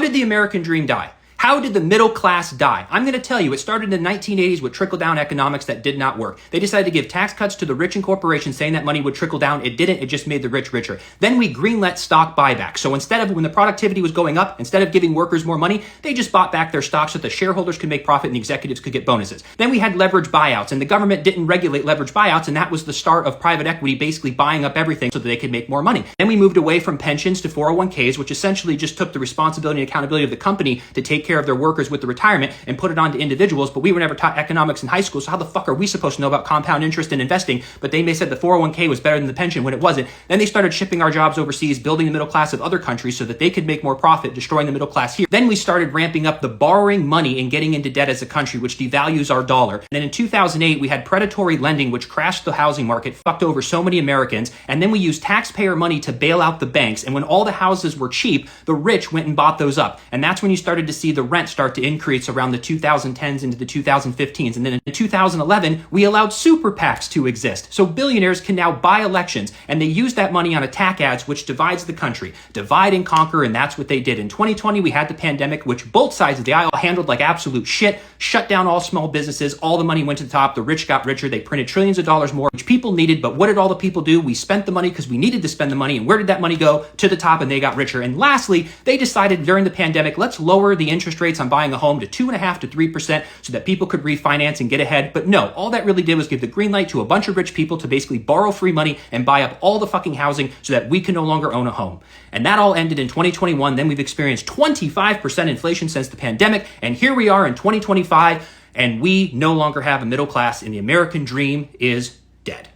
did the American dream die? How did the middle class die? I'm going to tell you, it started in the 1980s with trickle-down economics that did not work. They decided to give tax cuts to the rich and corporations saying that money would trickle down. It didn't. It just made the rich richer. Then we greenlit stock buyback. So instead of, when the productivity was going up, instead of giving workers more money, they just bought back their stocks so that the shareholders could make profit and the executives could get bonuses. Then we had leverage buyouts, and the government didn't regulate leverage buyouts, and that was the start of private equity basically buying up everything so that they could make more money. Then we moved away from pensions to 401ks, which essentially just took the responsibility and accountability of the company to take care of their workers with the retirement and put it on to individuals, but we were never taught economics in high school, so how the fuck are we supposed to know about compound interest and investing? But they may said the 401k was better than the pension when it wasn't. Then they started shipping our jobs overseas, building the middle class of other countries so that they could make more profit, destroying the middle class here. Then we started ramping up the borrowing money and getting into debt as a country, which devalues our dollar. And then in 2008, we had predatory lending, which crashed the housing market, fucked over so many Americans. And then we used taxpayer money to bail out the banks. And when all the houses were cheap, the rich went and bought those up. And that's when you started to see the rent start to increase around the 2010s into the 2015s. And then in 2011, we allowed super PACs to exist. So billionaires can now buy elections, and they use that money on attack ads, which divides the country. Divide and conquer, and that's what they did. In 2020, we had the pandemic, which both sides of the aisle handled like absolute shit, shut down all small businesses, all the money went to the top, the rich got richer, they printed trillions of dollars more, which people needed, but what did all the people do? We spent the money because we needed to spend the money, and where did that money go? To the top, and they got richer. And lastly, they decided during the pandemic, let's lower the interest rates on buying a home to 2.5% to 3% so that people could refinance and get ahead. But no, all that really did was give the green light to a bunch of rich people to basically borrow free money and buy up all the fucking housing so that we can no longer own a home. And that all ended in 2021. Then we've experienced 25% inflation since the pandemic. And here we are in 2025, and we no longer have a middle class, and the American dream is dead.